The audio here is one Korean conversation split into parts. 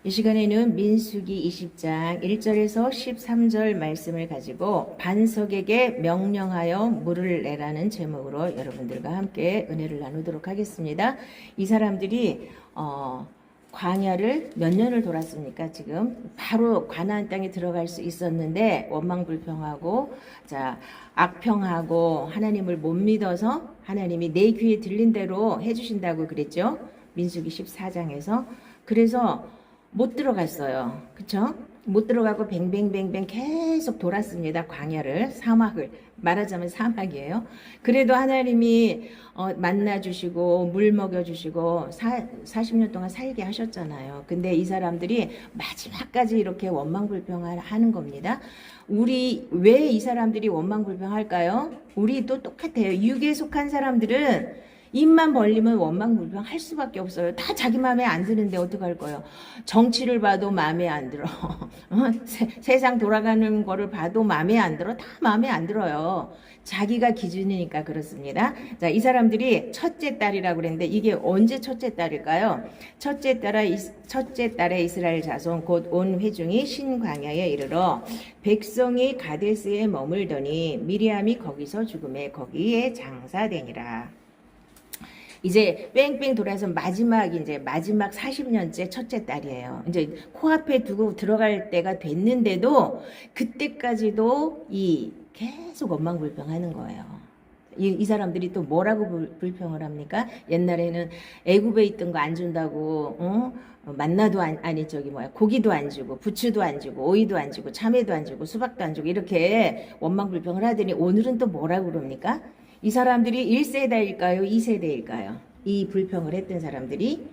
이 시간에는 민수기 20장 1절에서 13절 말씀을 가지고 반석에게 명령하여 물을 내라는 제목으로 여러분들과 함께 은혜를 나누도록 하겠습니다. 이 사람들이 광야를 몇 년을 돌았습니까? 지금 바로 가나안 땅에 들어갈 수 있었는데 원망불평하고 악평하고 하나님을 못 믿어서 하나님이 내 귀에 들린 대로 해주신다고 그랬죠. 민수기 14장에서. 그래서 못 들어갔어요. 그쵸? 못 들어가고 뱅뱅뱅뱅 계속 돌았습니다. 광야를, 사막을. 말하자면 사막이에요. 그래도 하나님이 만나주시고 물 먹여주시고 40년 동안 살게 하셨잖아요. 근데 이 사람들이 마지막까지 이렇게 원망불평하는 겁니다. 왜 이 사람들이 원망불평할까요? 우리도 똑같아요. 육에 속한 사람들은 입만 벌리면 원망불평 할 수밖에 없어요. 다 자기 마음에 안 드는데 어떡할 거예요. 정치를 봐도 마음에 안 들어. 세상 돌아가는 거를 봐도 마음에 안 들어. 다 마음에 안 들어요. 자기가 기준이니까 그렇습니다. 자, 이 사람들이 첫째 딸이라고 그랬는데 이게 언제 첫째 딸일까요? 첫째 딸의 이스라엘 자손 곧 온 회중이 신광야에 이르러 백성이 가데스에 머물더니 미리암이 거기서 죽음에 거기에 장사되니라. 이제 뺑뺑 돌아서 마지막 40년째 첫째 딸이에요. 이제 코앞에 두고 들어갈 때가 됐는데도 그때까지도 계속 원망불평하는 거예요. 이 사람들이 또 뭐라고 불평을 합니까? 옛날에는 애굽에 있던 거 안 준다고, 만나도 고기도 안 주고, 부추도 안 주고, 오이도 안 주고, 참외도 안 주고, 수박도 안 주고, 이렇게 원망불평을 하더니 오늘은 또 뭐라고 그럽니까? 이 사람들이 1세대일까요? 2세대일까요? 이 불평을 했던 사람들이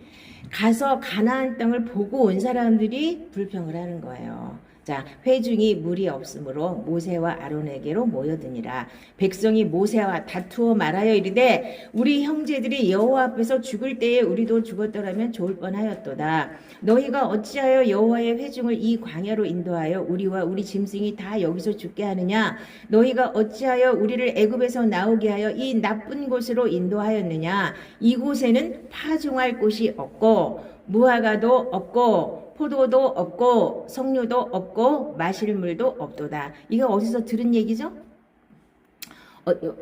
가서 가나안 땅을 보고 온 사람들이 불평을 하는 거예요. 자, 회중이 물이 없으므로 모세와 아론에게로 모여드니라. 백성이 모세와 다투어 말하여 이르되 우리 형제들이 여호와 앞에서 죽을 때에 우리도 죽었더라면 좋을 뻔하였도다. 너희가 어찌하여 여호와의 회중을 이 광야로 인도하여 우리와 우리 짐승이 다 여기서 죽게 하느냐? 너희가 어찌하여 우리를 애굽에서 나오게 하여 이 나쁜 곳으로 인도하였느냐? 이곳에는 파종할 곳이 없고 무화과도 없고 포도도 없고 석류도 없고 마실 물도 없도다. 이거 어디서 들은 얘기죠?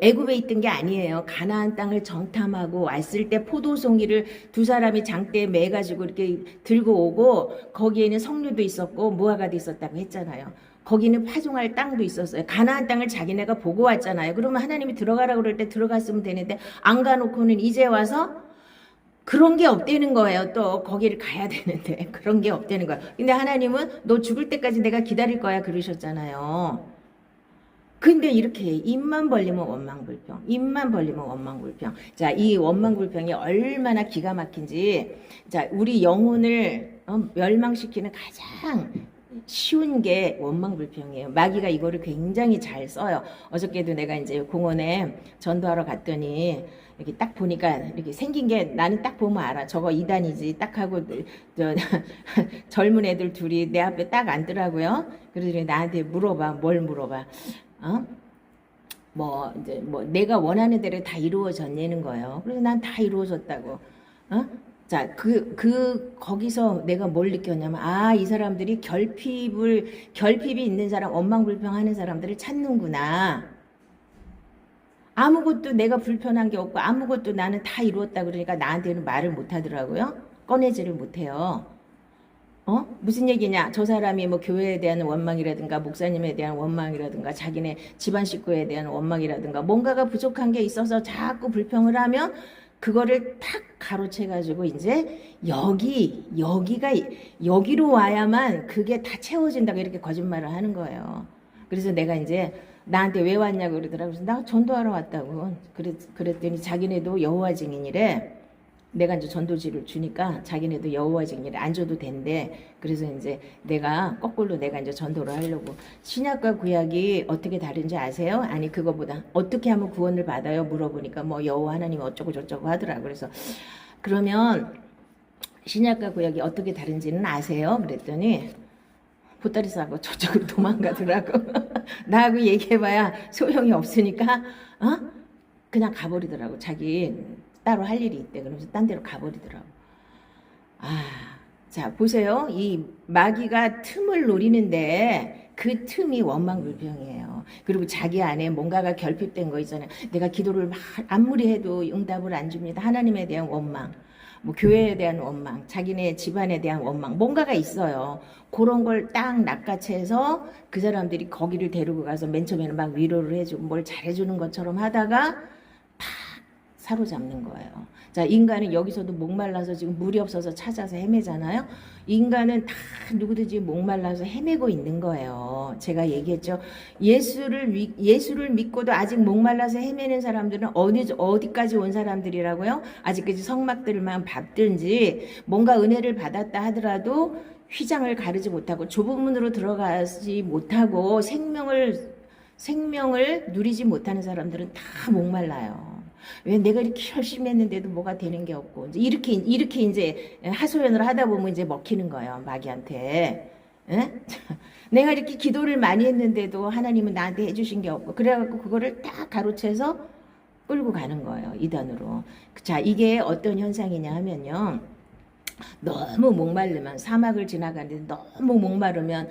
애굽에 있던 게 아니에요. 가나안 땅을 정탐하고 왔을 때 포도송이를 두 사람이 장대에 매가지고 이렇게 들고 오고 거기에는 석류도 있었고 무화과도 있었다고 했잖아요. 거기는 파종할 땅도 있었어요. 가나안 땅을 자기네가 보고 왔잖아요. 그러면 하나님이 들어가라고 그럴 때 들어갔으면 되는데 안 가놓고는 이제 와서 그런 게 없다는 거예요. 또 거기를 가야 되는데 그런 게 없다는 거예요. 근데 하나님은 너 죽을 때까지 내가 기다릴 거야 그러셨잖아요. 근데 이렇게 입만 벌리면 원망불평, 입만 벌리면 원망불평. 자, 이 원망불평이 얼마나 기가 막힌지. 자, 우리 영혼을 멸망시키는 가장 쉬운 게 원망불평이에요. 마귀가 이거를 굉장히 잘 써요. 어저께도 내가 이제 공원에 전도하러 갔더니 이렇게 딱 보니까 이렇게 생긴 게 나는 딱 보면 알아. 저거 이단이지. 딱 하고 젊은 애들 둘이 내 앞에 딱 앉더라고요. 그러더니 나한테 물어봐. 뭘 물어봐? 내가 원하는 대로 다 이루어졌냐는 거예요. 그래서 난 다 이루어졌다고. 자, 거기서 내가 뭘 느꼈냐면, 이 사람들이 결핍이 있는 사람, 원망불평하는 사람들을 찾는구나. 아무것도 내가 불편한 게 없고, 아무것도 나는 다 이루었다 그러니까 나한테는 말을 못 하더라고요. 꺼내지를 못해요. 무슨 얘기냐? 저 사람이 뭐 교회에 대한 원망이라든가, 목사님에 대한 원망이라든가, 자기네 집안 식구에 대한 원망이라든가, 뭔가가 부족한 게 있어서 자꾸 불평을 하면, 그거를 탁 가로채가지고 이제 여기로 와야만 그게 다 채워진다고 이렇게 거짓말을 하는 거예요. 그래서 내가 이제 나한테 왜 왔냐고 그러더라고. 그래서 나 전도하러 왔다고. 그랬더니 자기네도 여호와 증인이래. 내가 이제 전도지를 주니까 자기네도 여호와 증인을 안 줘도 된대. 그래서 이제 거꾸로 내가 이제 전도를 하려고. 신약과 구약이 어떻게 다른지 아세요? 아니, 그거보다 어떻게 하면 구원을 받아요? 물어보니까 뭐 여호와 하나님 어쩌고 저쩌고 하더라고. 그래서 그러면 신약과 구약이 어떻게 다른지는 아세요? 그랬더니 보따리 싸고 저쪽으로 도망가더라고. 나하고 얘기해봐야 소용이 없으니까 그냥 가버리더라고. 자기 따로 할 일이 있대. 그러면서 딴 데로 가버리더라고. 자, 보세요. 이 마귀가 틈을 노리는데 그 틈이 원망불평이에요. 그리고 자기 안에 뭔가가 결핍된 거 있잖아요. 내가 기도를 아무리 해도 응답을 안 줍니다. 하나님에 대한 원망, 뭐 교회에 대한 원망, 자기네 집안에 대한 원망, 뭔가가 있어요. 그런 걸 딱 낚아채서 그 사람들이 거기를 데리고 가서 맨 처음에는 막 위로를 해주고 뭘 잘해주는 것처럼 하다가 탁 사로잡는 거예요. 자, 인간은 여기서도 목말라서 지금 물이 없어서 찾아서 헤매잖아요. 인간은 다 누구든지 목말라서 헤매고 있는 거예요. 제가 얘기했죠. 예수를 믿고도 아직 목말라서 헤매는 사람들은 어디까지 온 사람들이라고요? 아직까지 성막들만 밟든지 뭔가 은혜를 받았다 하더라도 휘장을 가르지 못하고 좁은 문으로 들어가지 못하고 생명을 누리지 못하는 사람들은 다 목말라요. 왜 내가 이렇게 열심히 했는데도 뭐가 되는 게 없고 이렇게 이제 하소연을 하다 보면 이제 먹히는 거예요. 마귀한테. 에? 내가 이렇게 기도를 많이 했는데도 하나님은 나한테 해주신 게 없고 그래갖고 그거를 딱 가로채서 끌고 가는 거예요. 이단으로. 자, 이게 어떤 현상이냐 하면요. 너무 목마르면 사막을 지나가는데 너무 목마르면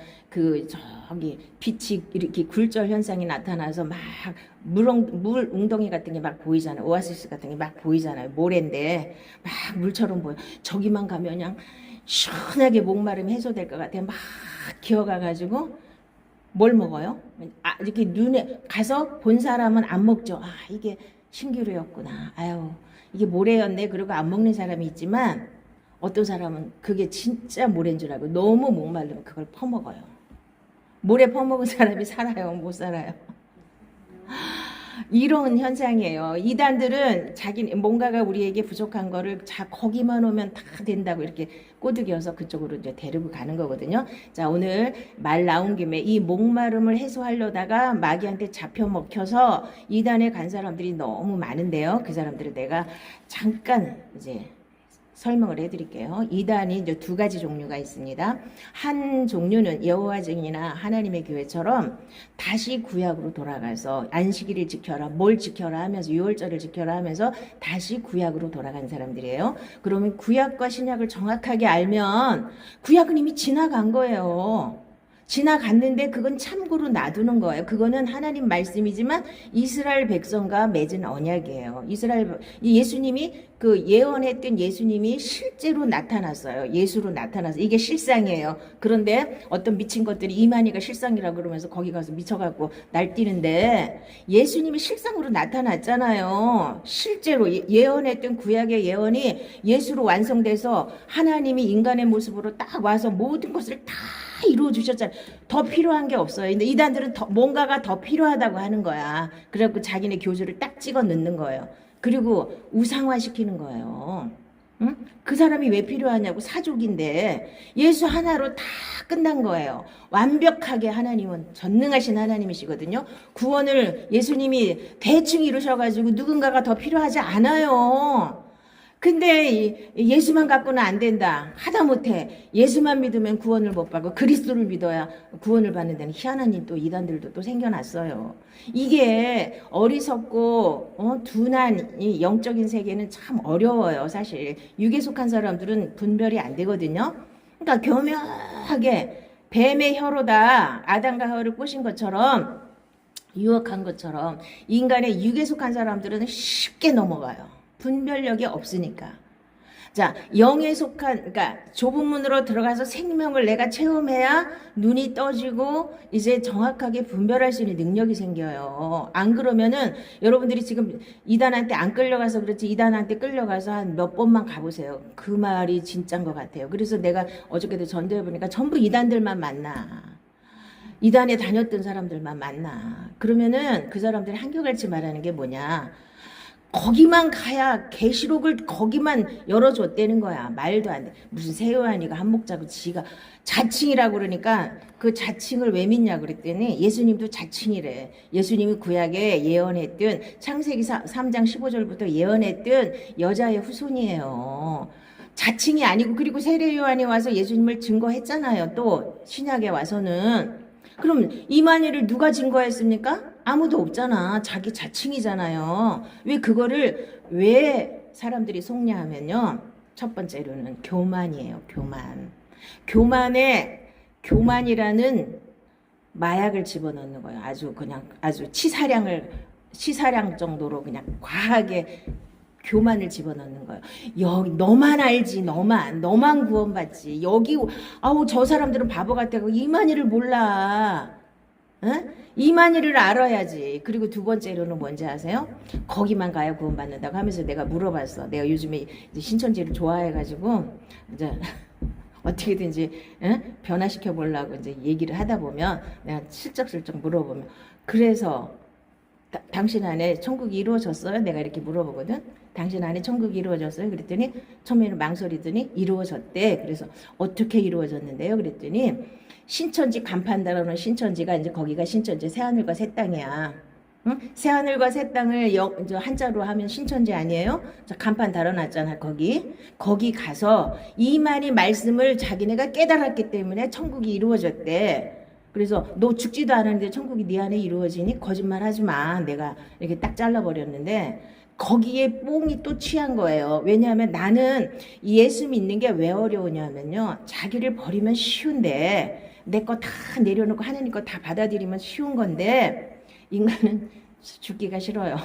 저기 빛이 이렇게 굴절 현상이 나타나서 막 물 웅덩이 같은 게 막 보이잖아요. 오아시스 같은 게 막 보이잖아요. 모래인데 막 물처럼 보여. 저기만 가면 그냥 시원하게 목마름 해소될 것 같아요. 막 기어가가지고 뭘 먹어요? 이렇게 눈에 가서 본 사람은 안 먹죠. 이게 신기루였구나. 아유, 이게 모래였네. 그리고 안 먹는 사람이 있지만 어떤 사람은 그게 진짜 모래인 줄 알고 너무 목마르면 그걸 퍼먹어요. 모래 퍼먹은 사람이 살아요? 못 살아요? 이런 현상이에요. 이단들은 뭔가가 우리에게 부족한 거를 거기만 오면 다 된다고 이렇게 꼬드겨서 그쪽으로 이제 데리고 가는 거거든요. 자, 오늘 말 나온 김에 이 목마름을 해소하려다가 마귀한테 잡혀 먹혀서 이단에 간 사람들이 너무 많은데요. 그 사람들을 내가 잠깐 이제 설명을 해드릴게요. 이단이 이제 두 가지 종류가 있습니다. 한 종류는 여호와 증인이나 하나님의 교회처럼 다시 구약으로 돌아가서 안식일을 지켜라, 뭘 지켜라 하면서 유월절을 지켜라 하면서 다시 구약으로 돌아간 사람들이에요. 그러면 구약과 신약을 정확하게 알면 구약은 이미 지나간 거예요. 지나갔는데 그건 참고로 놔두는 거예요. 그거는 하나님 말씀이지만 이스라엘 백성과 맺은 언약이에요. 예수님이 그 예언했던 예수님이 실제로 나타났어요. 예수로 나타나서 이게 실상이에요. 그런데 어떤 미친 것들이 이만희가 실상이라고 그러면서 거기 가서 미쳐갖고 날뛰는데 예수님이 실상으로 나타났잖아요. 실제로 예언했던 구약의 예언이 예수로 완성돼서 하나님이 인간의 모습으로 딱 와서 모든 것을 다 이루어 주셨잖아요. 더 필요한 게 없어요. 근데 이단들은 뭔가가 더 필요하다고 하는 거야. 그래갖고 자기네 교주를 딱 찍어 넣는 거예요. 그리고 우상화시키는 거예요. 응? 그 사람이 왜 필요하냐고. 사족인데 예수 하나로 다 끝난 거예요. 완벽하게 하나님은 전능하신 하나님이시거든요. 구원을 예수님이 대충 이루셔가지고 누군가가 더 필요하지 않아요. 근데 예수만 갖고는 안 된다. 하다못해 예수만 믿으면 구원을 못 받고 그리스도를 믿어야 구원을 받는 데는 희한한 일 또 이단들도 또 생겨났어요. 이게 어리석고 둔한 이 영적인 세계는 참 어려워요. 사실 육에 속한 사람들은 분별이 안 되거든요. 그러니까 교묘하게 뱀의 혀로다 아담과 하와를 꼬신 것처럼 유혹한 것처럼 인간의 육에 속한 사람들은 쉽게 넘어가요. 분별력이 없으니까. 자, 영에 속한, 그러니까 좁은 문으로 들어가서 생명을 내가 체험해야 눈이 떠지고 이제 정확하게 분별할 수 있는 능력이 생겨요. 안 그러면은 여러분들이 지금 이단한테 안 끌려가서 그렇지 이단한테 끌려가서 한 몇 번만 가보세요. 그 말이 진짜인 것 같아요. 그래서 내가 어저께도 전도해보니까 전부 이단들만 만나. 이단에 다녔던 사람들만 만나. 그러면은 그 사람들이 한결같이 말하는 게 뭐냐. 거기만 가야 계시록을 거기만 열어줬다는 거야. 말도 안 돼. 무슨 세요한이가 한몫자고 지가 자칭이라고 그러니까 그 자칭을 왜 믿냐 그랬더니 예수님도 자칭이래. 예수님이 구약에 예언했던 창세기 3장 15절부터 예언했던 여자의 후손이에요. 자칭이 아니고 그리고 세례 요한이 와서 예수님을 증거했잖아요. 또 신약에 와서는. 그럼 이만희를 누가 증거했습니까? 아무도 없잖아. 자기 자칭이잖아요. 왜 그거를 왜 사람들이 속냐하면요. 첫 번째로는 교만이에요. 교만이라는 마약을 집어넣는 거예요. 아주 치사량 정도로 그냥 과하게 교만을 집어넣는 거예요. 여기 너만 알지, 너만 구원받지. 여기 저 사람들은 바보 같다고 이만희를 몰라. 응? 이만희를 알아야지. 그리고 두 번째로는 뭔지 아세요? 거기만 가야 구원받는다고 하면서 내가 물어봤어. 내가 요즘에 이제 신천지를 좋아해가지고 이제 어떻게든지 변화시켜 보려고 이제 얘기를 하다 보면 내가 슬쩍슬쩍 물어보면 그래서 당신 안에 천국이 이루어졌어요? 내가 이렇게 물어보거든. 당신 안에 천국이 이루어졌어요? 그랬더니 처음에는 망설이더니 이루어졌대. 그래서 어떻게 이루어졌는데요? 그랬더니 신천지 간판 달아놓은 신천지가 이제 거기가 신천지 새하늘과 새 땅이야. 응? 새하늘과 새 땅을 한자로 하면 신천지 아니에요? 간판 달아놨잖아. 거기 가서 이만희 말씀을 자기네가 깨달았기 때문에 천국이 이루어졌대. 그래서 너 죽지도 않았는데 천국이 네 안에 이루어지니 거짓말하지 마. 내가 이렇게 딱 잘라버렸는데 거기에 뽕이 또 취한 거예요. 왜냐하면 나는 예수 믿는 게 왜 어려우냐면요. 자기를 버리면 쉬운데 내 거 다 내려놓고 하나님 거 다 받아들이면 쉬운 건데 인간은 죽기가 싫어요.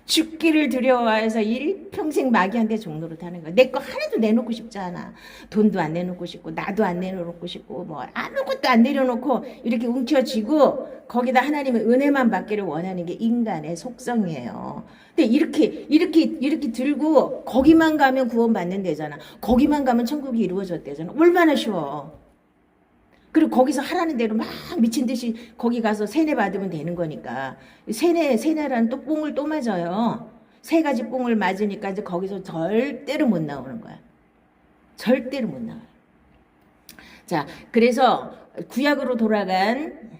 죽기를 두려워해서 일평생 마귀한테 종노릇 하는 거야. 내 거 하나도 내놓고 싶지 않아. 돈도 안 내놓고 싶고 나도 안 내놓고 싶고 뭐 아무것도 안 내려놓고 이렇게 움켜쥐고 거기다 하나님의 은혜만 받기를 원하는 게 인간의 속성이에요. 근데 이렇게 들고 거기만 가면 구원받는 데잖아. 거기만 가면 천국이 이루어졌대잖아. 얼마나 쉬워. 그리고 거기서 하라는 대로 막 미친 듯이 거기 가서 세뇌 받으면 되는 거니까. 세뇌라는 또 뽕을 또 맞아요. 세 가지 뽕을 맞으니까 이제 거기서 절대로 못 나오는 거야. 절대로 못 나와요. 자, 그래서 구약으로 돌아간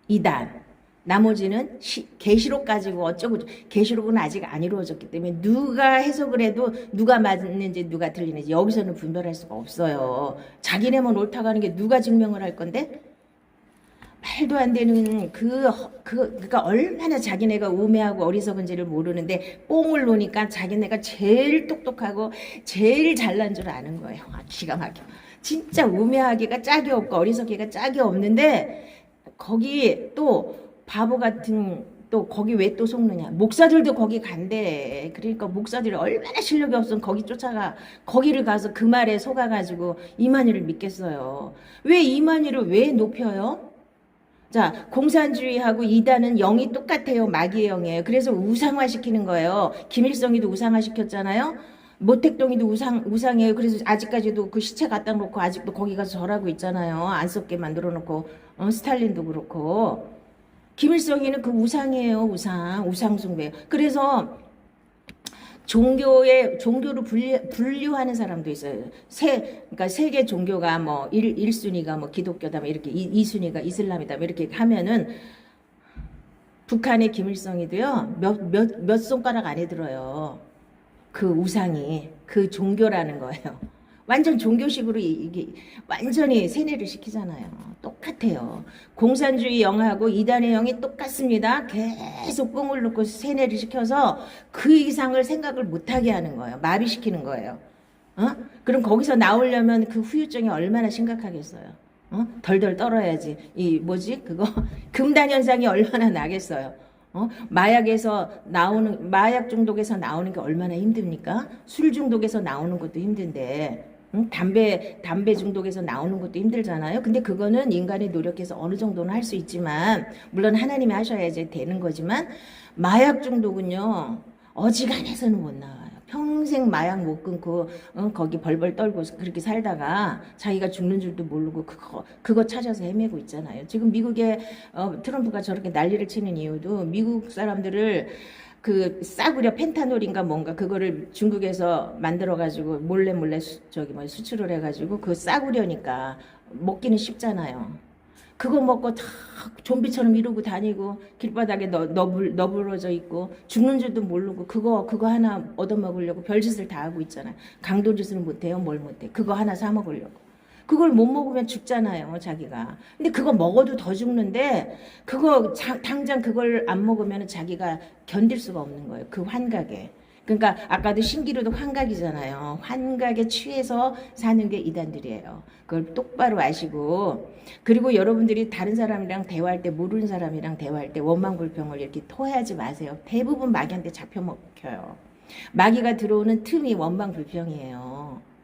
이단. 나머지는 계시록 가지고 어쩌고 계시록은 아직 안 이루어졌기 때문에 누가 해석을 해도 누가 맞는지 누가 틀리는지 여기서는 분별할 수가 없어요. 자기네만 옳다고 하는 게 누가 증명을 할 건데? 말도 안 되는 그러니까 얼마나 자기네가 우매하고 어리석은지를 모르는데 뽕을 놓으니까 자기네가 제일 똑똑하고 제일 잘난 줄 아는 거예요. 기가 막혀. 진짜 우매하기가 짝이 없고 어리석기가 짝이 없는데 거기 또 바보 같은 또 거기 왜 또 속느냐. 목사들도 거기 간대. 그러니까 목사들이 얼마나 실력이 없으면 거기 쫓아가. 거기를 가서 그 말에 속아가지고 이만희를 믿겠어요. 왜 이만희를 왜 높여요? 자, 공산주의하고 이단은 영이 똑같아요. 마귀의 영이에요. 그래서 우상화시키는 거예요. 김일성이도 우상화시켰잖아요. 모택동이도 우상이에요. 그래서 아직까지도 그 시체 갖다 놓고 아직도 거기 가서 절하고 있잖아요. 안 썩게 만들어 놓고 스탈린도 그렇고. 김일성이는 그 우상이에요. 우상 숭배. 그래서 종교를 분류하는 사람도 있어요. 그러니까 세계 종교가 뭐 1순위가 뭐 기독교다 뭐 이렇게 2순위가 이슬람이다 뭐 이렇게 하면은 북한의 김일성이도요. 몇 손가락 안에 들어요. 그 우상이 그 종교라는 거예요. 완전 종교식으로 이게 완전히 세뇌를 시키잖아요. 똑같아요. 공산주의 영하고 이단의 영이 똑같습니다. 계속 뽕을 넣고 세뇌를 시켜서 그 이상을 생각을 못하게 하는 거예요. 마비시키는 거예요. 그럼 거기서 나오려면 그 후유증이 얼마나 심각하겠어요. 덜덜 떨어야지. 그거 금단 현상이 얼마나 나겠어요. 마약 중독에서 나오는 게 얼마나 힘듭니까? 술 중독에서 나오는 것도 힘든데, 담배 중독에서 나오는 것도 힘들잖아요. 근데 그거는 인간이 노력해서 어느 정도는 할 수 있지만, 물론 하나님이 하셔야지 되는 거지만, 마약 중독은요, 어지간해서는 못 나와요. 평생 마약 못 끊고 거기 벌벌 떨고 그렇게 살다가 자기가 죽는 줄도 모르고 그거 찾아서 헤매고 있잖아요. 지금 미국에 트럼프가 저렇게 난리를 치는 이유도 미국 사람들을 그 싸구려 펜타놀인가 뭔가 그거를 중국에서 만들어 가지고 몰래 수출을 해 가지고 그 싸구려니까 먹기는 쉽잖아요. 그거 먹고 다 좀비처럼 이러고 다니고 길바닥에 너부러져 있고 죽는 줄도 모르고 그거 하나 얻어먹으려고 별짓을 다 하고 있잖아요. 강도짓을 못해요. 뭘 못해. 그거 하나 사 먹으려고. 그걸 못 먹으면 죽잖아요. 자기가. 근데 그거 먹어도 더 죽는데 당장 그걸 안 먹으면 자기가 견딜 수가 없는 거예요. 그 환각에. 그러니까 아까도 신기루도 환각이잖아요. 환각에 취해서 사는 게 이단들이에요. 그걸 똑바로 아시고, 그리고 여러분들이 다른 사람이랑 대화할 때, 모르는 사람이랑 대화할 때 원망불평을 이렇게 토해하지 마세요. 대부분 마귀한테 잡혀먹혀요. 마귀가 들어오는 틈이 원망불평이에요.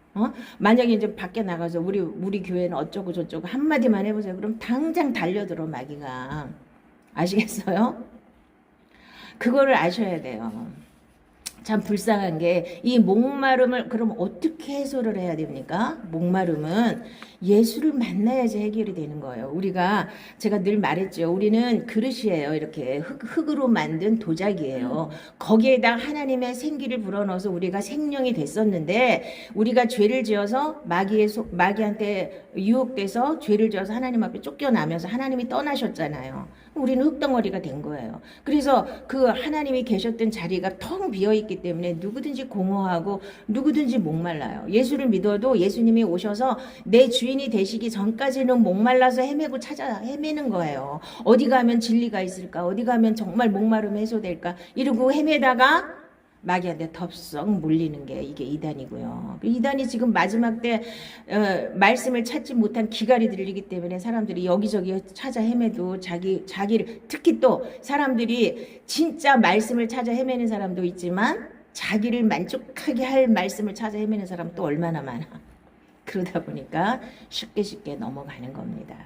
만약에 이제 밖에 나가서 우리 교회는 어쩌고 저쩌고 한마디만 해보세요. 그럼 당장 달려들어 마귀가. 아시겠어요? 그거를 아셔야 돼요. 참 불쌍한 게 이 목마름을 그럼 어떻게 해소를 해야 됩니까? 목마름은 예수를 만나야지 해결이 되는 거예요. 제가 늘 말했죠. 우리는 그릇이에요. 이렇게 흙으로 만든 도자기예요. 거기에다 하나님의 생기를 불어넣어서 우리가 생명이 됐었는데 우리가 죄를 지어서 마귀한테 유혹돼서 죄를 지어서 하나님 앞에 쫓겨나면서 하나님이 떠나셨잖아요. 우리는 흙덩어리가 된 거예요. 그래서 그 하나님이 계셨던 자리가 텅 비어있기 때문에 누구든지 공허하고 누구든지 목말라요. 예수를 믿어도 예수님이 오셔서 내 주인이 되시기 전까지는 목말라서 헤매는 거예요. 어디 가면 진리가 있을까? 어디 가면 정말 목마름 해소될까? 이러고 헤매다가 마귀한테 덥석 물리는 게 이게 이단이고요. 이단이 지금 마지막 때 말씀을 찾지 못한 기갈이 들리기 때문에 사람들이 여기저기 찾아 헤매도 자기를 특히 또 사람들이 진짜 말씀을 찾아 헤매는 사람도 있지만 자기를 만족하게 할 말씀을 찾아 헤매는 사람 또 얼마나 많아. 그러다 보니까 쉽게 넘어가는 겁니다.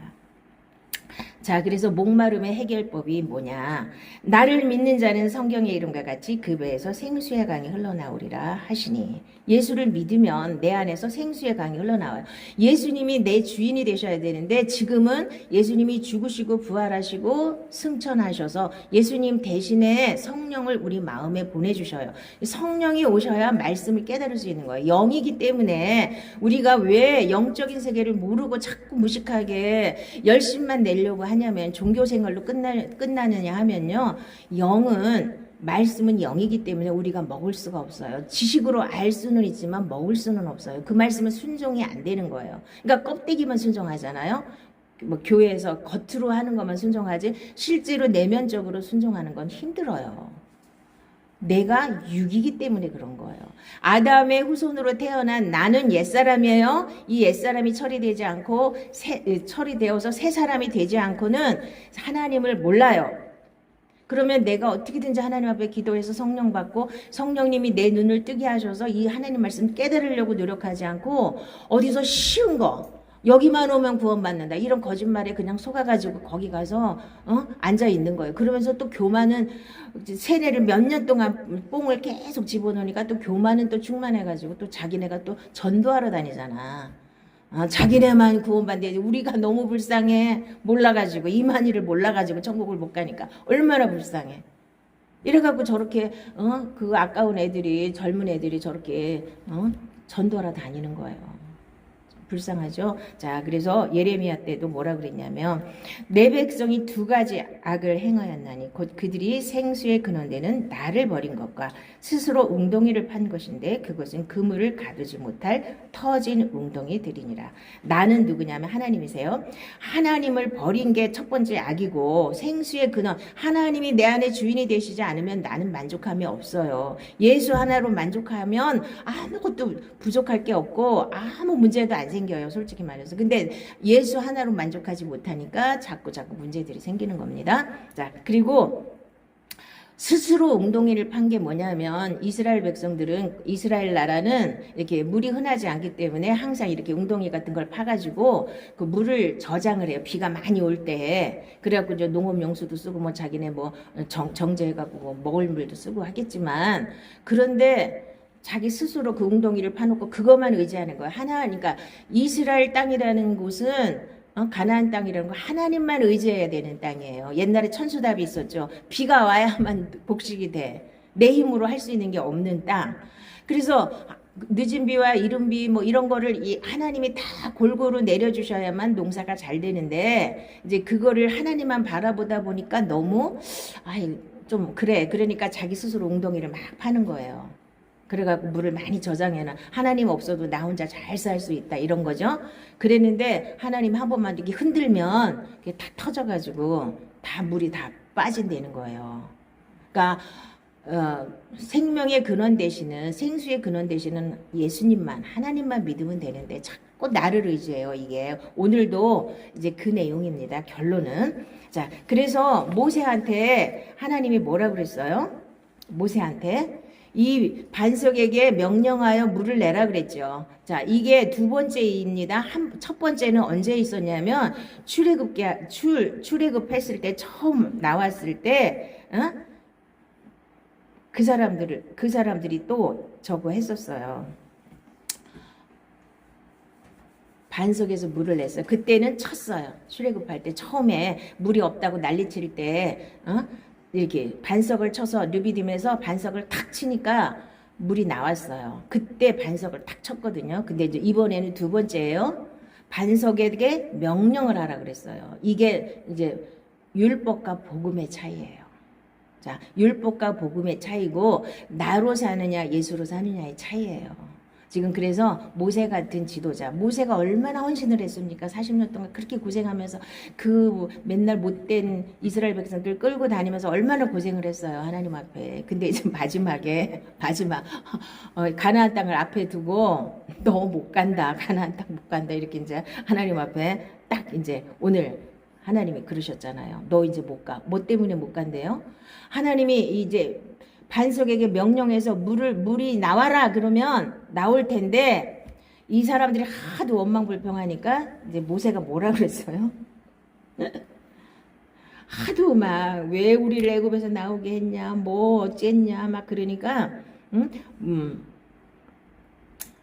자, 그래서 목마름의 해결법이 뭐냐? 나를 믿는 자는 성경의 이름과 같이 그 배에서 생수의 강이 흘러나오리라 하시니, 예수를 믿으면 내 안에서 생수의 강이 흘러나와요. 예수님이 내 주인이 되셔야 되는데 지금은 예수님이 죽으시고 부활하시고 승천하셔서 예수님 대신에 성령을 우리 마음에 보내주셔요. 성령이 오셔야 말씀을 깨달을 수 있는 거예요. 영이기 때문에 우리가 왜 영적인 세계를 모르고 자꾸 무식하게 열심만 내려고 하냐면, 종교 생활로 끝나느냐 하면요, 말씀은 영이기 때문에 우리가 먹을 수가 없어요. 지식으로 알 수는 있지만 먹을 수는 없어요. 그 말씀은 순종이 안 되는 거예요. 그러니까 껍데기만 순종하잖아요. 뭐 교회에서 겉으로 하는 것만 순종하지 실제로 내면적으로 순종하는 건 힘들어요. 내가 육이기 때문에 그런 거예요. 아담의 후손으로 태어난 나는 옛사람이에요. 이 옛사람이 처리되지 않고 처리되어서 새 사람이 되지 않고는 하나님을 몰라요. 그러면 내가 어떻게든지 하나님 앞에 기도해서 성령 받고 성령님이 내 눈을 뜨게 하셔서 이 하나님 말씀 깨달으려고 노력하지 않고 어디서 쉬운 거, 여기만 오면 구원받는다, 이런 거짓말에 그냥 속아가지고 거기 가서 앉아 있는 거예요. 그러면서 또 교만은 세뇌를 몇 년 동안 뽕을 계속 집어넣으니까 또 교만은 또 충만해가지고 또 자기네가 또 전도하러 다니잖아. 자기네만 구원받는데 우리가 너무 불쌍해. 몰라가지고 이만희를 몰라가지고 천국을 못 가니까 얼마나 불쌍해. 이래갖고 저렇게 그 아까운 애들이, 젊은 애들이 저렇게 전도하러 다니는 거예요. 불쌍하죠. 자, 그래서 예레미야 때도 뭐라 그랬냐면, 내 백성이 두 가지 악을 행하였나니 곧 그들이 생수의 근원되는 나를 버린 것과 스스로 웅덩이를 판 것인데 그것은 그물을 가두지 못할 터진 웅덩이들이니라. 나는 누구냐면 하나님이세요. 하나님을 버린 게 첫 번째 악이고, 생수의 근원, 하나님이 내 안에 주인이 되시지 않으면 나는 만족함이 없어요. 예수 하나로 만족하면 아무것도 부족할 게 없고 아무 문제도 안 생겨요, 솔직히 말해서. 근데 예수 하나로 만족하지 못하니까 자꾸 문제들이 생기는 겁니다. 자, 그리고 스스로 웅덩이를 판 게 뭐냐면, 이스라엘 백성들은, 이스라엘 나라는 이렇게 물이 흔하지 않기 때문에 항상 이렇게 웅덩이 같은 걸 파가지고 그 물을 저장을 해요. 비가 많이 올 때. 그래갖고 이제 농업용수도 쓰고 뭐 자기네 뭐 정제해갖고 뭐 먹을 물도 쓰고 하겠지만, 그런데 자기 스스로 그 웅덩이를 파놓고 그것만 의지하는 거예요. 그러니까 이스라엘 땅이라는 곳은 가나안 땅이라는 거 하나님만 의지해야 되는 땅이에요. 옛날에 천수답이 있었죠. 비가 와야만 복식이 돼. 내 힘으로 할 수 있는 게 없는 땅. 그래서 늦은 비와 이른 비 뭐 이런 거를 이 하나님이 다 골고루 내려주셔야만 농사가 잘 되는데, 이제 그거를 하나님만 바라보다 보니까 너무 좀 그래. 그러니까 자기 스스로 웅덩이를 막 파는 거예요. 그래갖고 물을 많이 저장해놔. 하나님 없어도 나 혼자 잘 살 수 있다, 이런 거죠. 그랬는데 하나님 한 번만 이렇게 흔들면 그게 다 터져가지고 다 물이 다 빠진다는 거예요. 그러니까 생명의 근원 되시는 생수의 근원 되시는 예수님만 하나님만 믿으면 되는데 자꾸 나를 의지해요. 이게 오늘도 이제 그 내용입니다. 결론은 자 그래서 모세한테 하나님이 뭐라 그랬어요? 모세한테 이 반석에게 명령하여 물을 내라 그랬죠. 자, 이게 두 번째입니다. 첫 번째는 언제 있었냐면 출애굽했을 때 처음 나왔을 때 그 사람들이 또 저거 했었어요. 반석에서 물을 냈어요. 그때는 쳤어요. 출애굽할 때 처음에 물이 없다고 난리칠 때 이렇게 반석을 쳐서 르비딤에서 반석을 탁 치니까 물이 나왔어요. 그때 반석을 탁 쳤거든요. 근데 이제 이번에는 두 번째예요. 반석에게 명령을 하라 그랬어요. 이게 이제 율법과 복음의 차이예요. 자, 율법과 복음의 차이고 나로 사느냐 예수로 사느냐의 차이예요. 지금 그래서 모세 같은 지도자, 모세가 얼마나 헌신을 했습니까? 40년 동안 그렇게 고생하면서 그 맨날 못된 이스라엘 백성들 끌고 다니면서 얼마나 고생을 했어요. 하나님 앞에. 근데 이제 마지막 가나안 땅을 앞에 두고 너 못 간다. 가나안 땅 못 간다. 이렇게 이제 하나님 앞에 딱 이제 오늘 하나님이 그러셨잖아요. 너 이제 못 가. 뭐 때문에 못 간대요? 하나님이 이제 반석에게 명령해서 물이 나와라 그러면 나올 텐데 이 사람들이 하도 원망불평하니까 이제 모세가 뭐라 그랬어요? 하도 막 왜 우리를 애굽에서 나오게 했냐 뭐 어쨌냐 막 그러니까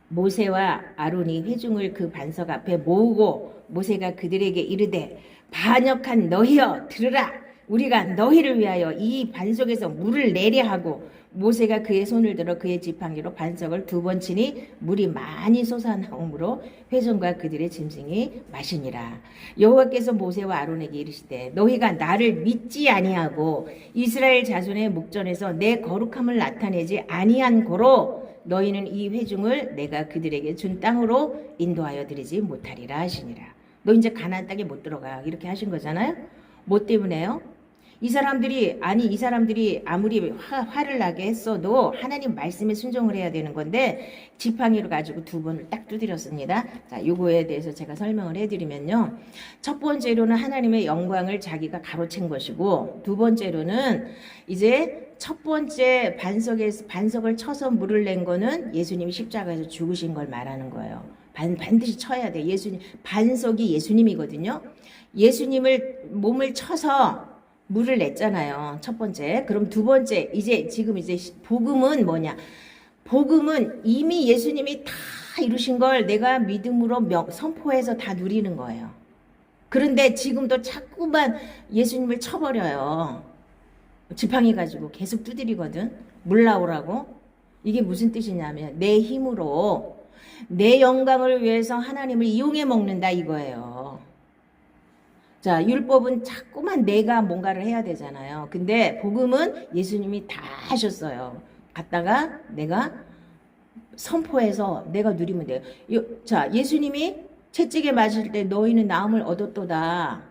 모세와 아론이 회중을 그 반석 앞에 모으고 모세가 그들에게 이르되 반역한 너희여 들으라 우리가 너희를 위하여 이 반석에서 물을 내려 하고 모세가 그의 손을 들어 그의 지팡이로 반석을 두 번 치니 물이 많이 솟아나오므로 회중과 그들의 짐승이 마시니라. 여호와께서 모세와 아론에게 이르시되 너희가 나를 믿지 아니하고 이스라엘 자손의 목전에서 내 거룩함을 나타내지 아니한 고로 너희는 이 회중을 내가 그들에게 준 땅으로 인도하여 드리지 못하리라 하시니라. 너 이제 가나안 땅에 못 들어가 이렇게 하신 거잖아요. 뭐 때문에요? 이 사람들이 아무리 화를 나게 했어도 하나님 말씀에 순종을 해야 되는 건데 지팡이로 가지고 두 번을 딱 두드렸습니다. 자, 요거에 대해서 제가 설명을 해드리면요. 첫 번째로는 하나님의 영광을 자기가 가로챈 것이고 두 번째로는 이제 첫 번째 반석을 쳐서 물을 낸 거는 예수님이 십자가에서 죽으신 걸 말하는 거예요. 반드시 쳐야 돼. 반석이 예수님이거든요. 예수님을 몸을 쳐서 물을 냈잖아요. 첫 번째. 그럼 두 번째, 지금 복음은 뭐냐? 복음은 이미 예수님이 다 이루신 걸 내가 믿음으로 선포해서 다 누리는 거예요. 그런데 지금도 자꾸만 예수님을 쳐버려요. 지팡이 가지고 계속 두드리거든. 물 나오라고. 이게 무슨 뜻이냐면 내 힘으로 내 영광을 위해서 하나님을 이용해 먹는다 이거예요. 자, 율법은 자꾸만 내가 뭔가를 해야 되잖아요. 근데 복음은 예수님이 다 하셨어요. 갔다가 내가 선포해서 내가 누리면 돼요. 자, 예수님이 채찍에 맞을 때 너희는 나음을 얻었도다.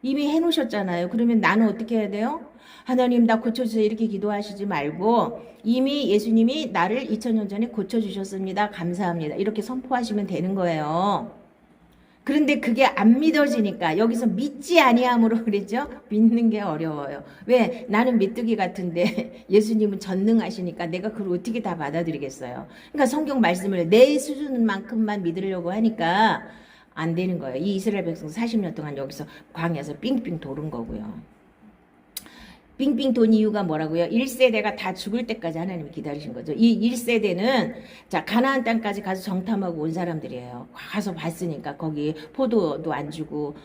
이미 해놓으셨잖아요. 그러면 나는 어떻게 해야 돼요? 하나님 나 고쳐주세요 이렇게 기도하시지 말고 이미 예수님이 나를 2000년 전에 고쳐주셨습니다. 감사합니다. 이렇게 선포하시면 되는 거예요. 그런데 그게 안 믿어지니까 여기서 믿지 아니함으로 그랬죠? 믿는 게 어려워요. 왜? 나는 메뚜기 같은데 예수님은 전능하시니까 내가 그걸 어떻게 다 받아들이겠어요. 그러니까 성경 말씀을 내 수준만큼만 믿으려고 하니까 안 되는 거예요. 이 이스라엘 백성 40년 동안 여기서 광야에서 삥삥 도는 거고요. 빙빙 돈 이유가 뭐라고요? 1세대가 다 죽을 때까지 하나님이 기다리신 거죠. 이 1세대는 자 가나안 땅까지 가서 정탐하고 온 사람들이에요. 가서 봤으니까 거기 포도도 안 주고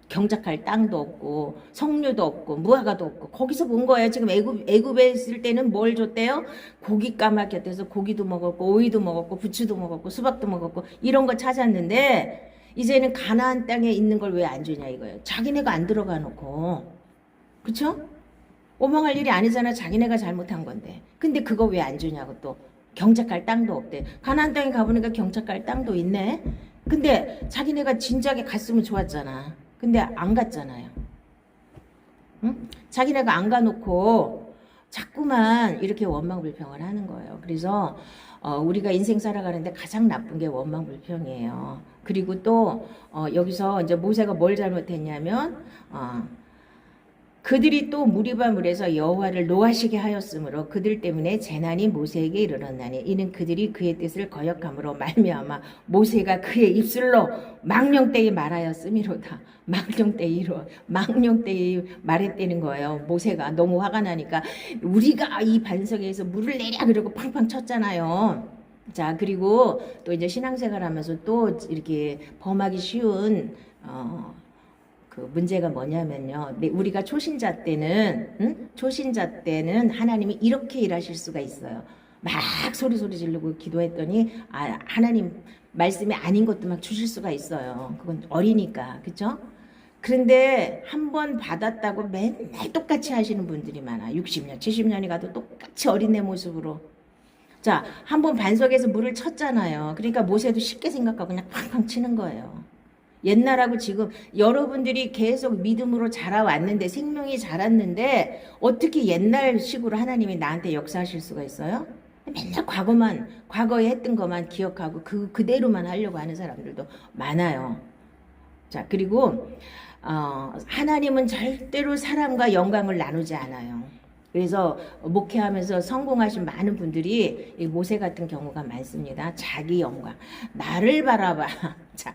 경작할 땅도 없고 석류도 없고 무화과도 없고 거기서 본 거예요. 지금 애굽에 있을 때는 뭘 줬대요? 고기 까마귀한테서 고기도 먹었고 오이도 먹었고 부추도 먹었고 수박도 먹었고 이런 거 찾았는데 이제는 가나안 땅에 있는 걸 왜 안 주냐 이거예요. 자기네가 안 들어가 놓고 그쵸? 오망할 일이 아니잖아. 자기네가 잘못한 건데. 근데 그거 왜 안 주냐고 또. 경작할 땅도 없대. 가나안 땅에 가보니까 경작할 땅도 있네. 근데 자기네가 진작에 갔으면 좋았잖아. 근데 안 갔잖아요. 응? 자기네가 안 가놓고 자꾸만 이렇게 원망불평을 하는 거예요. 그래서 우리가 인생 살아가는데 가장 나쁜 게 원망불평이에요. 그리고 또 여기서 이제 모세가 뭘 잘못했냐면 그들이 또 무리바 물에서 여호와를 노하시게 하였으므로 그들 때문에 재난이 모세에게 이르렀나니 이는 그들이 그의 뜻을 거역함으로 말미암아 모세가 그의 입술로 망령되이 말하였음이로다. 망령되이 말했다는 거예요. 모세가 너무 화가 나니까 우리가 이 반석에서 물을 내랴 그러고 팡팡 쳤잖아요. 자, 그리고 또 이제 신앙생활 하면서 또 이렇게 범하기 쉬운 그 문제가 뭐냐면요. 우리가 초신자 때는 초신자 때는 하나님이 이렇게 일하실 수가 있어요. 막 소리 지르고 기도했더니 하나님 말씀이 아닌 것도 막 주실 수가 있어요. 그건 어리니까. 그렇죠? 그런데 한 번 받았다고 맨날 똑같이 하시는 분들이 많아. 60년, 70년이 가도 똑같이 어린애 모습으로. 자, 한 번 반석에서 물을 쳤잖아요. 그러니까 모세도 쉽게 생각하고 그냥 팡팡 치는 거예요. 옛날하고 지금 여러분들이 계속 믿음으로 자라왔는데 생명이 자랐는데 어떻게 옛날식으로 하나님이 나한테 역사하실 수가 있어요? 맨날 과거에 했던 것만 기억하고 그대로만 하려고 하는 사람들도 많아요. 자, 그리고 하나님은 절대로 사람과 영광을 나누지 않아요. 그래서 목회하면서 성공하신 많은 분들이 모세 같은 경우가 많습니다. 자기 영광, 나를 바라봐. 자,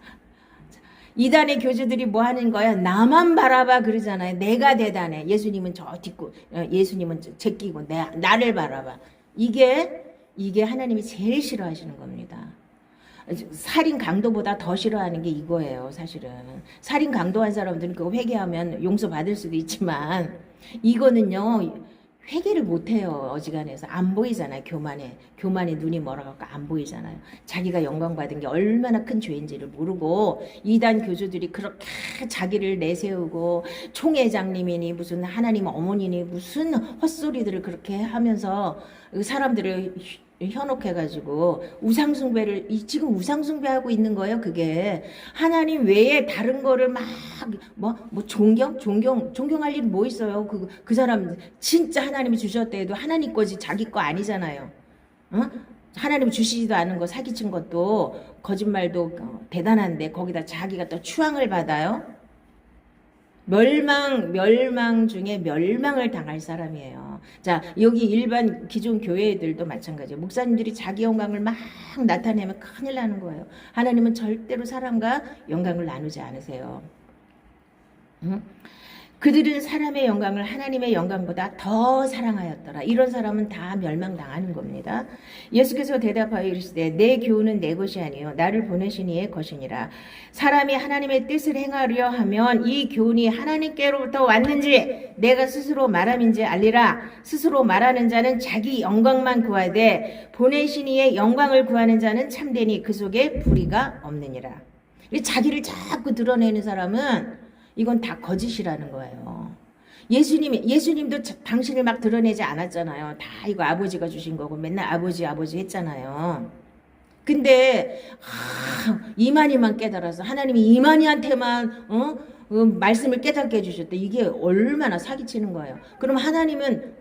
이단의 교주들이 뭐 하는 거야? 나만 바라봐 그러잖아요. 내가 대단해. 예수님은 저 뒷고, 예수님은 제끼고 나를 바라봐. 이게 하나님이 제일 싫어하시는 겁니다. 살인 강도보다 더 싫어하는 게 이거예요. 사실은 살인 강도한 사람들은 그거 회개하면 용서받을 수도 있지만 이거는요 회개를 못해요. 어지간해서 안 보이잖아요. 교만에 눈이 멀어갖고 안 보이잖아요. 자기가 영광받은 게 얼마나 큰 죄인지를 모르고 이단 교주들이 그렇게 자기를 내세우고 총회장님이니 무슨 하나님 어머니니 무슨 헛소리들을 그렇게 하면서 사람들을 현혹해가지고 지금 우상숭배하고 있는 거예요. 그게 하나님 외에 다른 거를 막 존경할 일은 뭐 있어요? 그 사람 진짜 하나님이 주셨다 해도 하나님 거지 자기 거 아니잖아요. 하나님 주시지도 않은 거 사기친 것도 거짓말도 대단한데 거기다 자기가 또 추앙을 받아요. 멸망 중에 멸망을 당할 사람이에요. 자, 여기 일반 기존 교회들도 마찬가지예요. 목사님들이 자기 영광을 막 나타내면 큰일 나는 거예요. 하나님은 절대로 사람과 영광을 나누지 않으세요. 그들은 사람의 영광을 하나님의 영광보다 더 사랑하였더라. 이런 사람은 다 멸망당하는 겁니다. 예수께서 대답하여 이르시되 내 교훈은 내 것이 아니요 나를 보내신 이의 것이니라. 사람이 하나님의 뜻을 행하려 하면 이 교훈이 하나님께로부터 왔는지 내가 스스로 말함인지 알리라. 스스로 말하는 자는 자기 영광만 구하되 보내신 이의 영광을 구하는 자는 참되니 그 속에 불의가 없느니라. 자기를 자꾸 드러내는 사람은 이건 다 거짓이라는 거예요. 예수님도 당신을 막 드러내지 않았잖아요. 다 이거 아버지가 주신 거고 맨날 아버지 했잖아요. 근데 이만희만 깨달아서 하나님이 이만희한테만 말씀을 깨닫게 해주셨대. 이게 얼마나 사기치는 거예요. 그럼 하나님은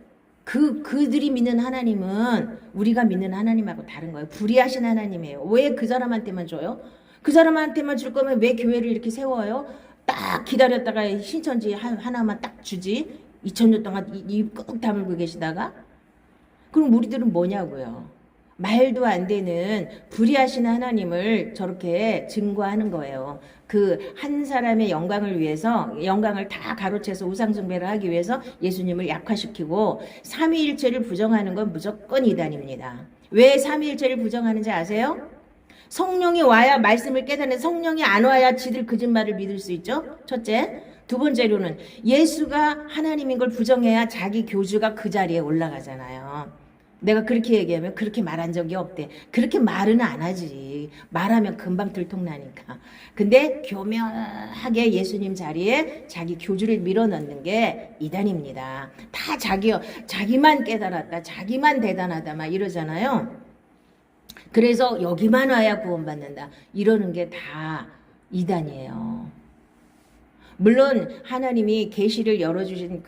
그들이 믿는 하나님은 우리가 믿는 하나님하고 다른 거예요. 불의하신 하나님이에요. 왜 그 사람한테만 줘요? 그 사람한테만 줄 거면 왜 교회를 이렇게 세워요? 딱 기다렸다가 신천지 하나만 딱 주지 2000년 동안 입 꾹 다물고 계시다가 그럼 우리들은 뭐냐고요. 말도 안 되는 불의하신 하나님을 저렇게 증거하는 거예요. 그 한 사람의 영광을 위해서 영광을 다 가로채서 우상숭배를 하기 위해서 예수님을 약화시키고 삼위일체를 부정하는 건 무조건 이단입니다. 왜 삼위일체를 부정하는지 아세요? 성령이 와야 말씀을 깨닫는 성령이 안 와야 지들 거짓말을 믿을 수 있죠. 첫째. 두 번째로는 예수가 하나님인 걸 부정해야 자기 교주가 그 자리에 올라가잖아요. 내가 그렇게 얘기하면 그렇게 말한 적이 없대. 그렇게 말은 안 하지. 말하면 금방 들통나니까. 근데 교묘하게 예수님 자리에 자기 교주를 밀어넣는 게 이단입니다. 다 자기만 깨달았다. 자기만 대단하다 막 이러잖아요. 그래서 여기만 와야 구원받는다. 이러는 게 다 이단이에요. 물론 하나님이 계시를 열어주신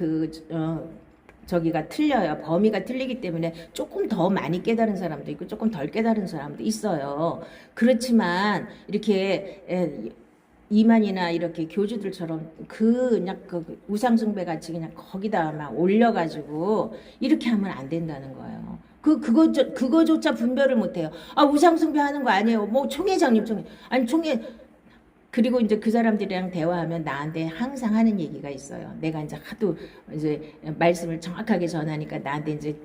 저기가 틀려요. 범위가 틀리기 때문에 조금 더 많이 깨달은 사람도 있고 조금 덜 깨달은 사람도 있어요. 그렇지만 이렇게 이만이나 이렇게 교주들처럼 그냥 그 우상숭배 같이 그냥 거기다 막 올려가지고 이렇게 하면 안 된다는 거예요. 그거조차 분별을 못해요. 아, 우상숭배 하는 거 아니에요. 뭐 총회장님 아니 총회. 그리고 이제 그 사람들이랑 대화하면 나한테 항상 하는 얘기가 있어요. 내가 이제 하도 이제 말씀을 정확하게 전하니까 나한테 이제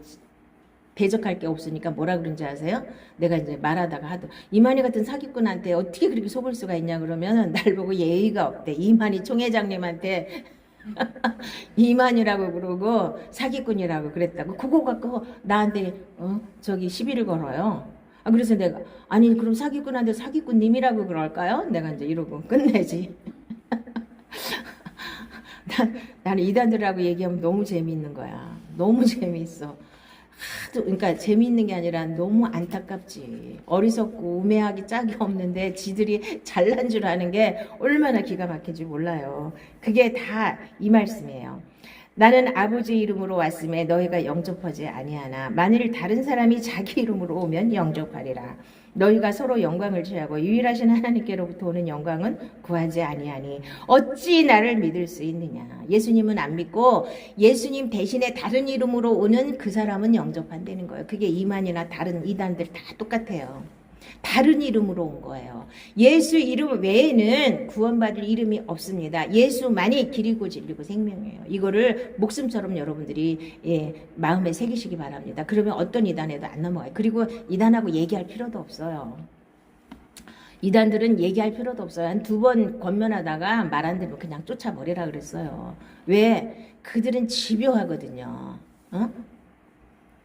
대적할 게 없으니까 뭐라 그런지 아세요? 내가 이제 말하다가 하도 이만희 같은 사기꾼한테 어떻게 그렇게 속을 수가 있냐 그러면 날 보고 예의가 없대. 이만희 총회장님한테 이만이라고 그러고 사기꾼이라고 그랬다고. 그거 갖고 나한테 저기 시비를 걸어요. 아, 그래서 내가 아니 그럼 사기꾼한테 사기꾼님이라고 그럴까요? 내가 이제 이러고 끝내지. 나는 이단들하고 얘기하면 너무 재미있는 거야. 너무 재미있어. 하도 그러니까 재미있는 게 아니라 너무 안타깝지. 어리석고 우매하기 짝이 없는데 지들이 잘난 줄 아는 게 얼마나 기가 막힌지 몰라요. 그게 다 이 말씀이에요. 나는 아버지 이름으로 왔음에 너희가 영접하지 아니하나 만일 다른 사람이 자기 이름으로 오면 영접하리라. 너희가 서로 영광을 취하고 유일하신 하나님께로부터 오는 영광은 구하지 아니하니 어찌 나를 믿을 수 있느냐. 예수님은 안 믿고 예수님 대신에 다른 이름으로 오는 그 사람은 영접한다는 거예요. 그게 이만이나 다른 이단들 다 똑같아요. 다른 이름으로 온 거예요. 예수 이름 외에는 구원받을 이름이 없습니다. 예수만이 길이고 진리고 생명이에요. 이거를 목숨처럼 여러분들이 마음에 새기시기 바랍니다. 그러면 어떤 이단에도 안 넘어가요. 그리고 이단하고 얘기할 필요도 없어요. 이단들은 얘기할 필요도 없어요. 한 2번 권면하다가 말 안 되면 그냥 쫓아버리라 그랬어요. 왜? 그들은 집요하거든요.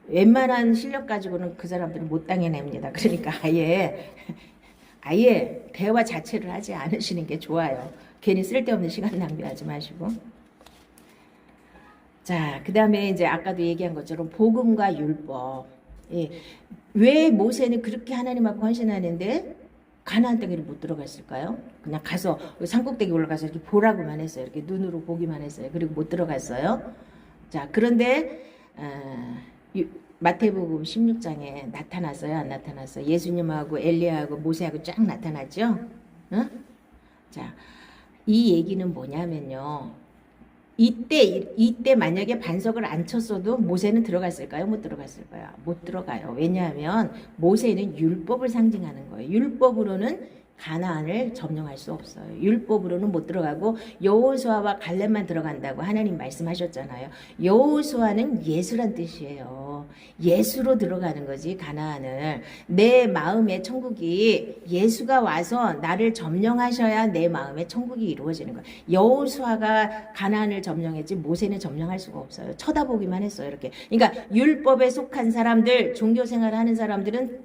웬만한 실력 가지고는 그 사람들은 못 당해냅니다. 그러니까 아예 대화 자체를 하지 않으시는 게 좋아요. 괜히 쓸데없는 시간 낭비하지 마시고. 자, 그 다음에 이제 아까도 얘기한 것처럼 복음과 율법. 왜 모세는 그렇게 하나님 앞에 헌신하는데 가나안 땅에를 못 들어갔을까요? 그냥 가서 산꼭대기 올라가서 이렇게 보라고만 했어요. 이렇게 눈으로 보기만 했어요. 그리고 못 들어갔어요. 자, 그런데 마태복음 16장에 나타났어요? 안 나타났어요? 예수님하고 엘리야하고 모세하고 쫙 나타났죠? 응? 자, 이 얘기는 뭐냐면요. 이때 만약에 반석을 안 쳤어도 모세는 들어갔을까요? 못 들어갔을까요? 못 들어가요. 왜냐하면 모세는 율법을 상징하는 거예요. 율법으로는 가나안을 점령할 수 없어요. 율법으로는 못 들어가고 여호수아와 갈렙만 들어간다고 하나님 말씀하셨잖아요. 여호수아는 예수란 뜻이에요. 예수로 들어가는 거지 가나안을. 내 마음의 천국이 예수가 와서 나를 점령하셔야 내 마음의 천국이 이루어지는 거예요. 여호수아가 가나안을 점령했지 모세는 점령할 수가 없어요. 쳐다보기만 했어요. 이렇게. 그러니까 율법에 속한 사람들, 종교생활을 하는 사람들은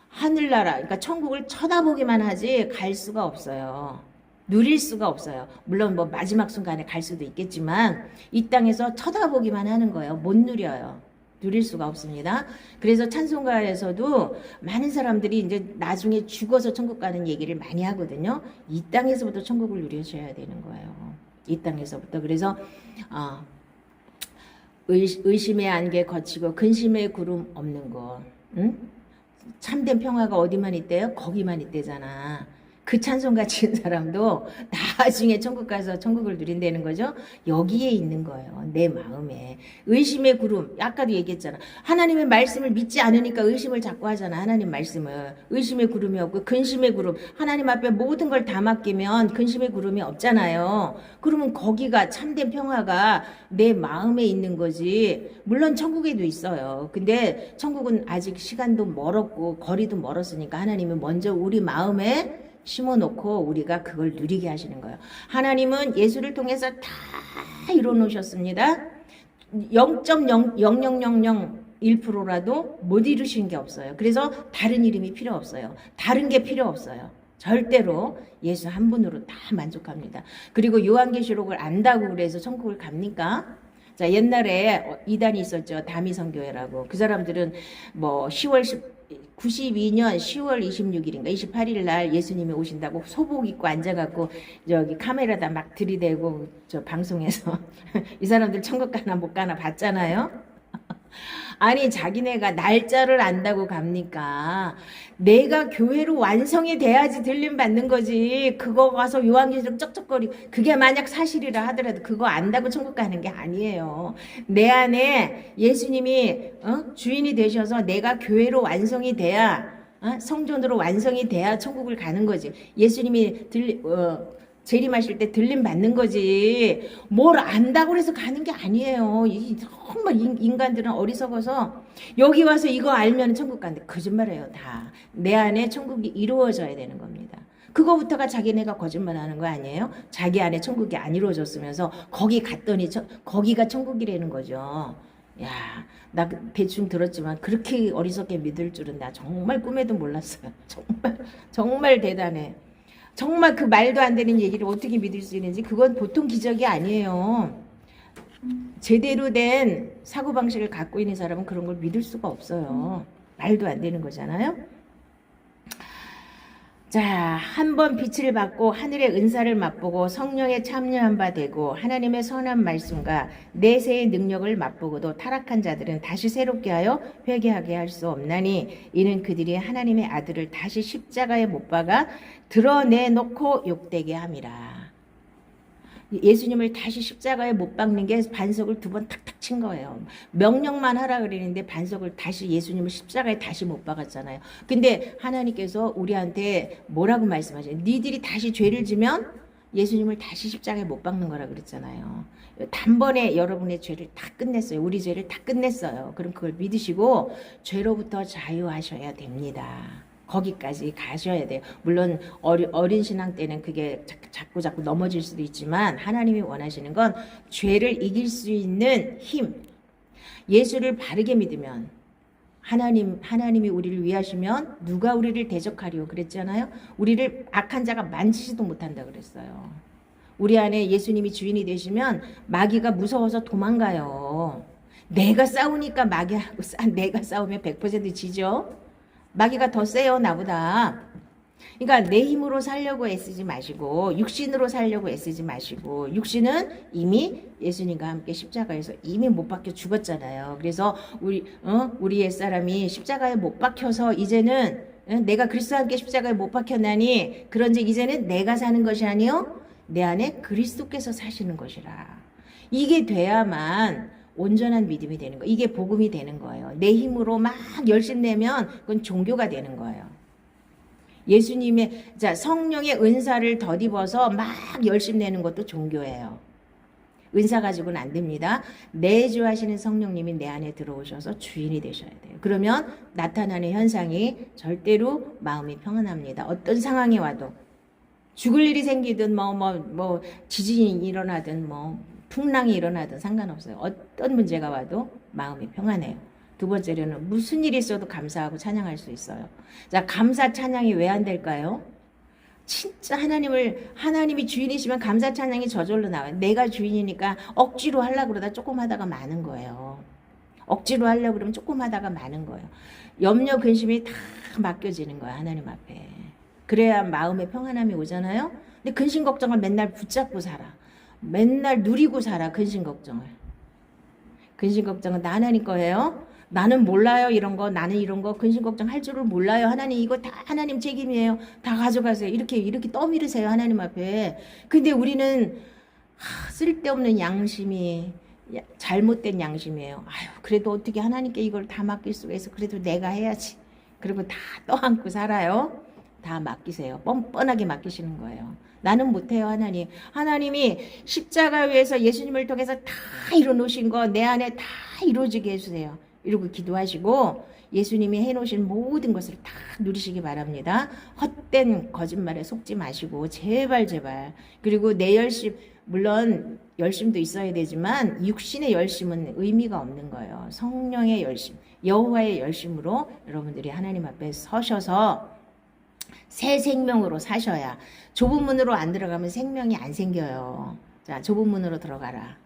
하늘나라, 그러니까 천국을 쳐다보기만 하지 갈 수가 없어요. 누릴 수가 없어요. 물론 뭐 마지막 순간에 갈 수도 있겠지만 이 땅에서 쳐다보기만 하는 거예요. 못 누려요. 누릴 수가 없습니다. 그래서 찬송가에서도 많은 사람들이 이제 나중에 죽어서 천국 가는 얘기를 많이 하거든요. 이 땅에서부터 천국을 누리셔야 되는 거예요. 이 땅에서부터. 그래서 의심의 안개 거치고 근심의 구름 없는 곳. 응? 참된 평화가 어디만 있대요? 거기만 있대잖아. 그 찬송가 지은 사람도 나중에 천국 가서 천국을 누린다는 거죠. 여기에 있는 거예요. 내 마음에. 의심의 구름. 아까도 얘기했잖아. 하나님의 말씀을 믿지 않으니까 의심을 자꾸 하잖아. 하나님 말씀을. 의심의 구름이 없고 근심의 구름. 하나님 앞에 모든 걸 다 맡기면 근심의 구름이 없잖아요. 그러면 거기가 참된 평화가 내 마음에 있는 거지. 물론 천국에도 있어요. 근데 천국은 아직 시간도 멀었고 거리도 멀었으니까 하나님은 먼저 우리 마음에 심어놓고 우리가 그걸 누리게 하시는 거예요. 하나님은 예수를 통해서 다 이뤄놓으셨습니다. 0.00001%라도 못 이루신 게 없어요. 그래서 다른 이름이 필요 없어요. 다른 게 필요 없어요. 절대로 예수 한 분으로 다 만족합니다. 그리고 요한계시록을 안다고 그래서 천국을 갑니까? 자, 옛날에 이단이 있었죠. 다미성교회라고. 그 사람들은 뭐 10월 92년 10월 26일인가 28일 날 예수님이 오신다고 소복 입고 앉아갖고 저기 카메라다 막 들이대고 저 방송에서 이 사람들 천국 가나 못 가나 봤잖아요. 아니 자기네가 날짜를 안다고 갑니까? 내가 교회로 완성이 돼야지 들림 받는 거지. 그거 가서 요한계시록 쩍쩍거리고 그게 만약 사실이라 하더라도 그거 안다고 천국 가는 게 아니에요. 내 안에 예수님이 주인이 되셔서 내가 교회로 완성이 돼야 성전으로 완성이 돼야 천국을 가는 거지. 예수님이 재림하실 때 들림 받는 거지. 뭘 안다고 해서 가는 게 아니에요. 정말 인간들은 어리석어서 여기 와서 이거 알면 천국 간대. 거짓말이에요. 다. 내 안에 천국이 이루어져야 되는 겁니다. 그거부터가 자기네가 거짓말하는 거 아니에요? 자기 안에 천국이 안 이루어졌으면서 거기 갔더니 거기가 천국이라는 거죠. 야, 나 대충 들었지만 그렇게 어리석게 믿을 줄은 나 정말 꿈에도 몰랐어요. 정말 대단해. 정말 그 말도 안 되는 얘기를 어떻게 믿을 수 있는지 그건 보통 기적이 아니에요. 제대로 된 사고방식을 갖고 있는 사람은 그런 걸 믿을 수가 없어요. 말도 안 되는 거잖아요. 자, 한번 빛을 받고 하늘의 은사를 맛보고 성령에 참여한 바 되고 하나님의 선한 말씀과 내세의 능력을 맛보고도 타락한 자들은 다시 새롭게 하여 회개하게 할 수 없나니 이는 그들이 하나님의 아들을 다시 십자가에 못 박아 드러내놓고 욕되게 함이라. 예수님을 다시 십자가에 못 박는 게 반석을 2번 탁탁 친 거예요. 명령만 하라 그랬는데 반석을 다시 예수님을 십자가에 다시 못 박았잖아요. 근데 하나님께서 우리한테 뭐라고 말씀하셔요? 니들이 다시 죄를 지면 예수님을 다시 십자가에 못 박는 거라 그랬잖아요. 단번에 여러분의 죄를 다 끝냈어요. 우리 죄를 다 끝냈어요. 그럼 그걸 믿으시고 죄로부터 자유하셔야 됩니다. 거기까지 가셔야 돼요. 물론 어린 신앙 때는 그게 자꾸 넘어질 수도 있지만 하나님이 원하시는 건 죄를 이길 수 있는 힘. 예수를 바르게 믿으면 하나님이 우리를 위하시면 누가 우리를 대적하리요 그랬잖아요. 우리를 악한 자가 만지지도 못한다 그랬어요. 우리 안에 예수님이 주인이 되시면 마귀가 무서워서 도망가요. 내가 싸우니까 마귀하고 내가 싸우면 100% 지죠. 마귀가 더 세요 나보다. 그러니까 내 힘으로 살려고 애쓰지 마시고 육신으로 살려고 애쓰지 마시고 육신은 이미 예수님과 함께 십자가에서 이미 못 박혀 죽었잖아요. 그래서 우리 옛사람이 십자가에 못 박혀서 이제는 내가 그리스도와 함께 십자가에 못 박혔나니 그런즉 이제는 내가 사는 것이 아니요 내 안에 그리스도께서 사시는 것이라. 이게 돼야만 온전한 믿음이 되는 거예요. 이게 복음이 되는 거예요. 내 힘으로 막 열심 내면 그건 종교가 되는 거예요. 예수님의 성령의 은사를 덧입어서 막 열심 내는 것도 종교예요. 은사 가지고는 안 됩니다. 내주하시는 성령님이 내 안에 들어오셔서 주인이 되셔야 돼요. 그러면 나타나는 현상이 절대로 마음이 평안합니다. 어떤 상황이 와도 죽을 일이 생기든 지진이 일어나든 풍랑이 일어나든 상관없어요. 어떤 문제가 와도 마음이 평안해요. 2번째로는 무슨 일이 있어도 감사하고 찬양할 수 있어요. 자, 감사 찬양이 왜 안 될까요? 진짜 하나님이 주인이시면 감사 찬양이 저절로 나와요. 내가 주인이니까 억지로 하려고 그러다 조금 하다가 많은 거예요. 억지로 하려고 그러면 조금 하다가 많은 거예요. 염려, 근심이 다 맡겨지는 거예요. 하나님 앞에. 그래야 마음의 평안함이 오잖아요. 근데 근심 걱정을 맨날 붙잡고 살아. 맨날 누리고 살아. 근심 걱정을. 근심 걱정은 나 하나님 거예요. 나는 몰라요 이런 거. 나는 이런 거 근심 걱정 할 줄을 몰라요. 하나님 이거 다 하나님 책임이에요. 다 가져가세요. 이렇게 떠밀으세요. 하나님 앞에. 근데 우리는 쓸데없는 양심이 잘못된 양심이에요. 아유 그래도 어떻게 하나님께 이걸 다 맡길 수가 있어. 그래도 내가 해야지. 그리고 다 떠안고 살아요. 다 맡기세요. 뻔뻔하게 맡기시는 거예요. 나는 못해요. 하나님이 십자가 위에서 예수님을 통해서 다 이뤄놓으신 거 내 안에 다 이루어지게 해주세요. 이러고 기도하시고 예수님이 해놓으신 모든 것을 다 누리시기 바랍니다. 헛된 거짓말에 속지 마시고 제발. 그리고 내 열심, 물론 열심도 있어야 되지만 육신의 열심은 의미가 없는 거예요. 성령의 열심, 여호와의 열심으로 여러분들이 하나님 앞에 서셔서 새 생명으로 사셔야. 좁은 문으로 안 들어가면 생명이 안 생겨요. 자, 좁은 문으로 들어가라.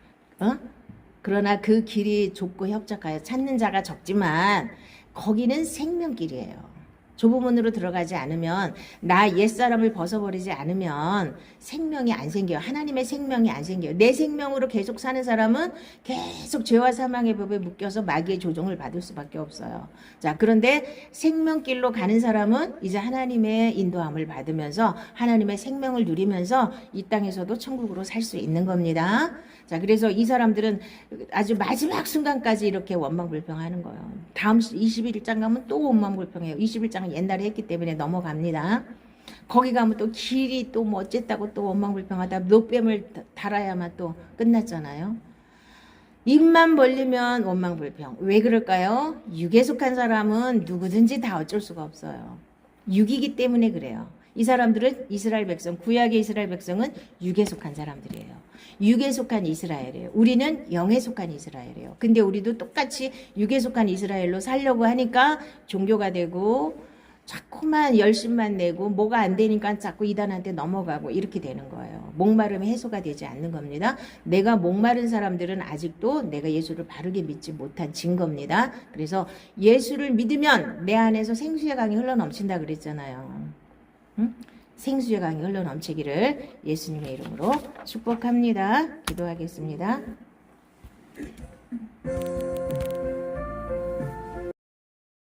그러나 그 길이 좁고 협착하여 찾는 자가 적지만 거기는 생명길이에요. 좁은 문으로 들어가지 않으면, 나 옛사람을 벗어버리지 않으면 생명이 안 생겨요. 하나님의 생명이 안 생겨요. 내 생명으로 계속 사는 사람은 계속 죄와 사망의 법에 묶여서 마귀의 조종을 받을 수밖에 없어요. 자, 그런데 생명길로 가는 사람은 이제 하나님의 인도함을 받으면서 하나님의 생명을 누리면서 이 땅에서도 천국으로 살 수 있는 겁니다. 자, 그래서 이 사람들은 아주 마지막 순간까지 이렇게 원망불평하는 거예요. 다음 21장 가면 또 원망불평해요. 21장은 옛날에 했기 때문에 넘어갑니다. 거기 가면 또 길이 또 뭐 어쨌다고 또 원망불평하다 노뱀을 달아야만 또 끝났잖아요. 입만 벌리면 원망불평. 왜 그럴까요? 육에 속한 사람은 누구든지 다 어쩔 수가 없어요. 육이기 때문에 그래요. 이 사람들은 이스라엘 백성, 구약의 이스라엘 백성은 육에 속한 사람들이에요. 육에 속한 이스라엘이에요. 우리는 영에 속한 이스라엘이에요. 근데 우리도 똑같이 육에 속한 이스라엘로 살려고 하니까 종교가 되고 자꾸만 열심만 내고 뭐가 안 되니까 자꾸 이단한테 넘어가고 이렇게 되는 거예요. 목마름이 해소가 되지 않는 겁니다. 내가 목마른 사람들은 아직도 내가 예수를 바르게 믿지 못한 증거입니다. 그래서 예수를 믿으면 내 안에서 생수의 강이 흘러넘친다 그랬잖아요. 응? 생수의 강이 흘러넘치기를 예수님의 이름으로 축복합니다. 기도하겠습니다.